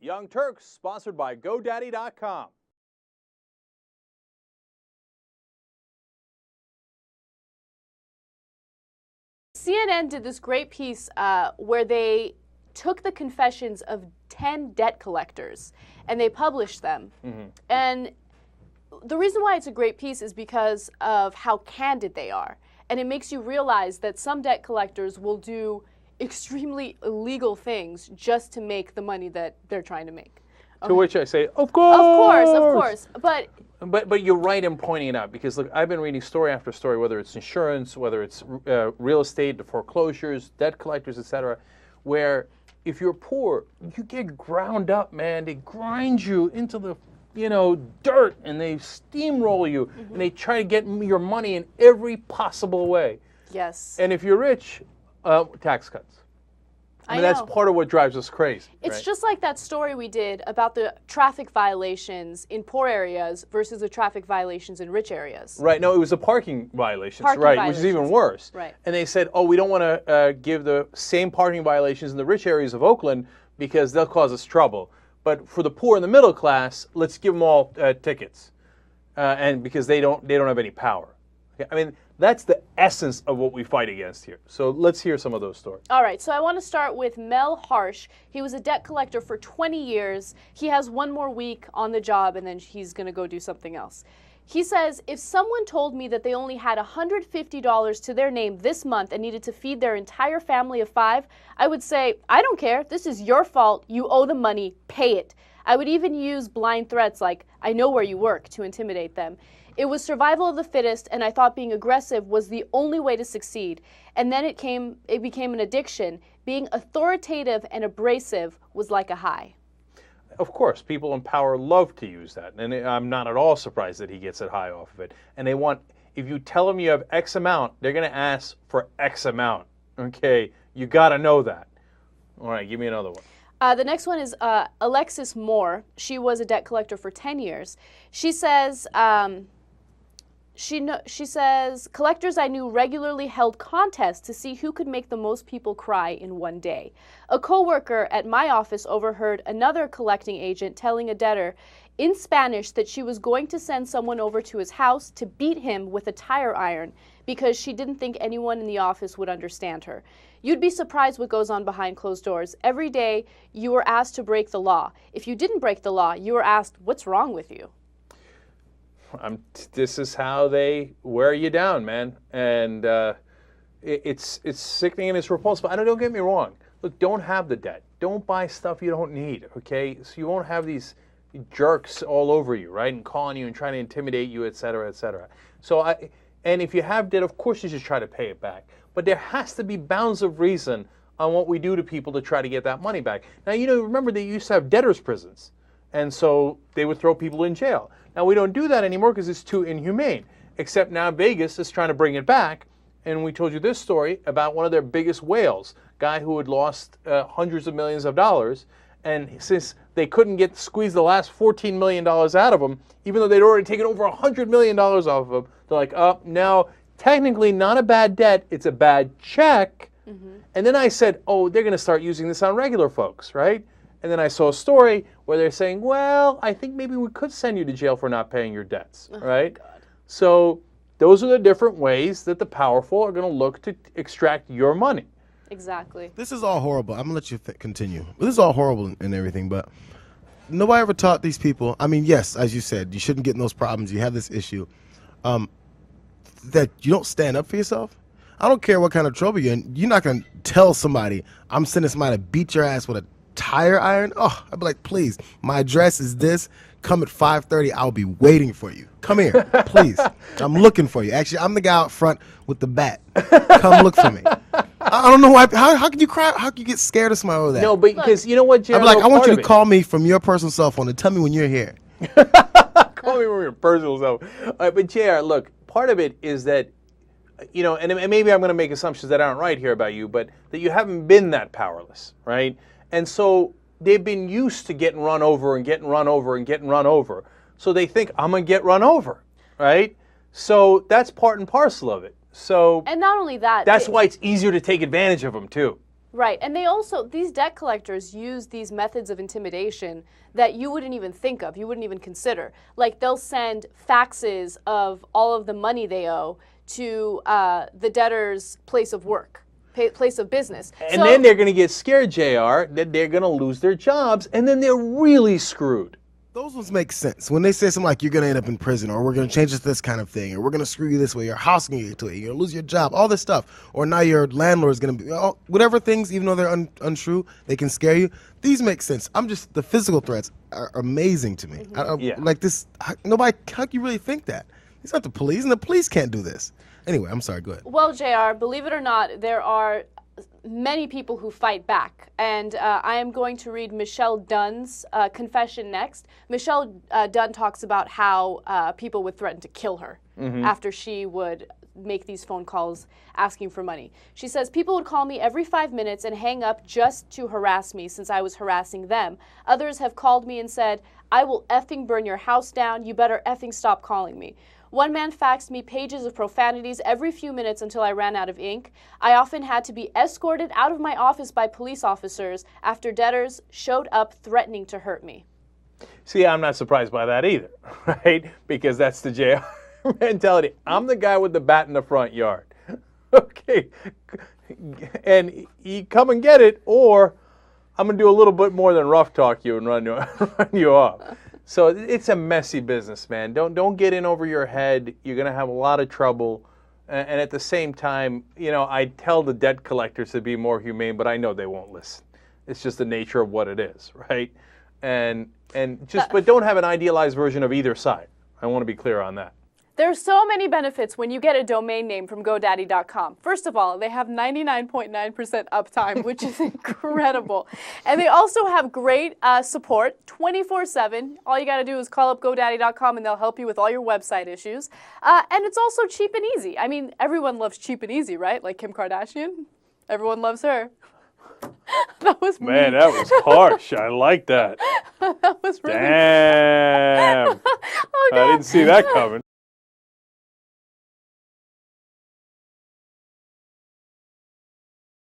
Young Turks, sponsored by GoDaddy.com. CNN did this great piece where they took the confessions of 10 debt collectors and they published them. And the reason why it's a great piece is because of how candid they are. And it makes you realize that some debt collectors will do extremely illegal things just to make the money that they're trying to make. To which I say, of course. Of course. But you're right in pointing it out, because look, I've been reading story after story, whether it's insurance, whether it's real estate, the foreclosures, debt collectors, etc., where if you're poor, you get ground up, man. They grind you into the dirt, and they steamroll you, and they try to get your money in every possible way. Yes. And if you're rich, tax cuts. I mean, that's part of what drives us crazy. It's just like that story we did about the traffic violations in poor areas versus the traffic violations in rich areas. Right. No, it was the parking violations, which is even worse. Right. And they said, oh, we don't want to give the same parking violations in the rich areas of Oakland because they'll cause us trouble. But for the poor and the middle class, let's give them all tickets, and because they don't have any power. Okay? I mean, that's the essence of what we fight against here. So let's hear some of those stories. All right, so I want to start with Mel Harsh. He was a debt collector for 20 years. He has one more week on the job, and then he's going to go do something else. He says, if someone told me that they only had $150 to their name this month and needed to feed their entire family of 5, I would say, I don't care. This is your fault. You owe the money. Pay it. I would even use blind threats like, I know where you work, to intimidate them. It was survival of the fittest, and I thought being aggressive was the only way to succeed. And then it became an addiction. Being authoritative and abrasive was like a high. Of course, people in power love to use that, and I'm not at all surprised that he gets it high off of it. And they want, if you tell them you have X amount, they're going to ask for X amount. Okay, you got to know that. All right, give me another one. The next one is Alexis Moore. She was a debt collector for 10 years. She says, she says, collectors I knew regularly held contests to see who could make the most people cry in one day. A coworker at my office overheard another collecting agent telling a debtor in Spanish that she was going to send someone over to his house to beat him with a tire iron because she didn't think anyone in the office would understand her. You'd be surprised what goes on behind closed doors. Every day you were asked to break the law. If you didn't break the law, you were asked, what's wrong with you? This is how they wear you down, man, and it's sickening and it's repulsive. Don't get me wrong. Look, don't have the debt. Don't buy stuff you don't need. Okay, so you won't have these jerks all over you, right, and calling you and trying to intimidate you, et cetera, et cetera. So and if you have debt, of course you should try to pay it back. But there has to be bounds of reason on what we do to people to try to get that money back. Now, remember they used to have debtors' prisons, and so they would throw people in jail. Now, we don't do that anymore because it's too inhumane, except now Vegas is trying to bring it back, and we told you this story about one of their biggest whales, guy who had lost hundreds of millions of dollars, and since they couldn't squeeze the last $14 million out of him, even though they'd already taken over $100 million off of him, they're like, now, technically not a bad debt, it's a bad check. And then I said, oh, they're going to start using this on regular folks, right? And then I saw a story where they're saying, well, I think maybe we could send you to jail for not paying your debts, right? God. So those are the different ways that the powerful are going to look to extract your money. Exactly. This is all horrible. I'm going to let you continue. This is all horrible and everything, but nobody ever taught these people. I mean, yes, as you said, you shouldn't get in those problems. You have this issue. That you don't stand up for yourself. I don't care what kind of trouble you're in. You're not going to tell somebody, I'm sending somebody to beat your ass with a tire iron. Oh, I'd be like, please, my address is this. Come at 5:30. I'll be waiting for you. Come here, please. I'm looking for you. Actually, I'm the guy out front with the bat. Come look for me. I don't know why. How can you cry? How can you get scared of somebody over that? No, because you know what, Jared? I'm like, I want you to call me from your personal cell phone and tell me when you're here. Call me from your personal cell phone. But Jared, look, part of it is that, and maybe I'm going to make assumptions that aren't right here about you, but that you haven't been that powerless, right? And so they've been used to getting run over and getting run over and getting run over. So they think, I'm going to get run over, right? So that's part and parcel of it. So, and not only that, that's why it's easier to take advantage of them, too. Right. And these debt collectors use these methods of intimidation that you wouldn't even think of, you wouldn't even consider. Like they'll send faxes of all of the money they owe to the debtor's place of work, place of business. And then they're going to get scared, JR, that they're going to lose their jobs, and then they're really screwed. Those ones make sense. When they say something like, you're going to end up in prison, or we're going to change it to this kind of thing, or we're going to screw you this way, your house going to get to it, you're going to lose your job, all this stuff. Or now your landlord is going to be, whatever things, even though they're untrue, they can scare you. These make sense. The physical threats are amazing to me. Yeah. Like this, how can you really think that? It's not the police, and the police can't do this. Anyway, I'm sorry, go ahead. Well, JR, believe it or not, there are many people who fight back. And I am going to read Michelle Dunn's confession next. Michelle Dunn talks about how people would threaten to kill her after she would make these phone calls asking for money. She says, people would call me every 5 minutes and hang up just to harass me since I was harassing them. Others have called me and said, I will effing burn your house down. You better effing stop calling me. One man faxed me pages of profanities every few minutes until I ran out of ink. I often had to be escorted out of my office by police officers after debtors showed up threatening to hurt me. See, I'm not surprised by that either, right? Because that's the JR mentality. I'm the guy with the bat in the front yard. Okay. And you come and get it, or I'm going to do a little bit more than rough talk you and run you off. So it's a messy business, man. Don't get in over your head. You're going to have a lot of trouble. And at the same time, I tell the debt collectors to be more humane, but I know they won't listen. It's just the nature of what it is, right? But don't have an idealized version of either side. I want to be clear on that. There's so many benefits when you get a domain name from GoDaddy.com. First of all, they have 99.9% uptime, which is incredible. And they also have great support 24/7. All you got to do is call up GoDaddy.com and they'll help you with all your website issues. And it's also cheap and easy. I mean, everyone loves cheap and easy, right? Like Kim Kardashian. Everyone loves her. That was mean. Man, that was harsh. I like that. That was really Damn. Oh, I didn't see that coming.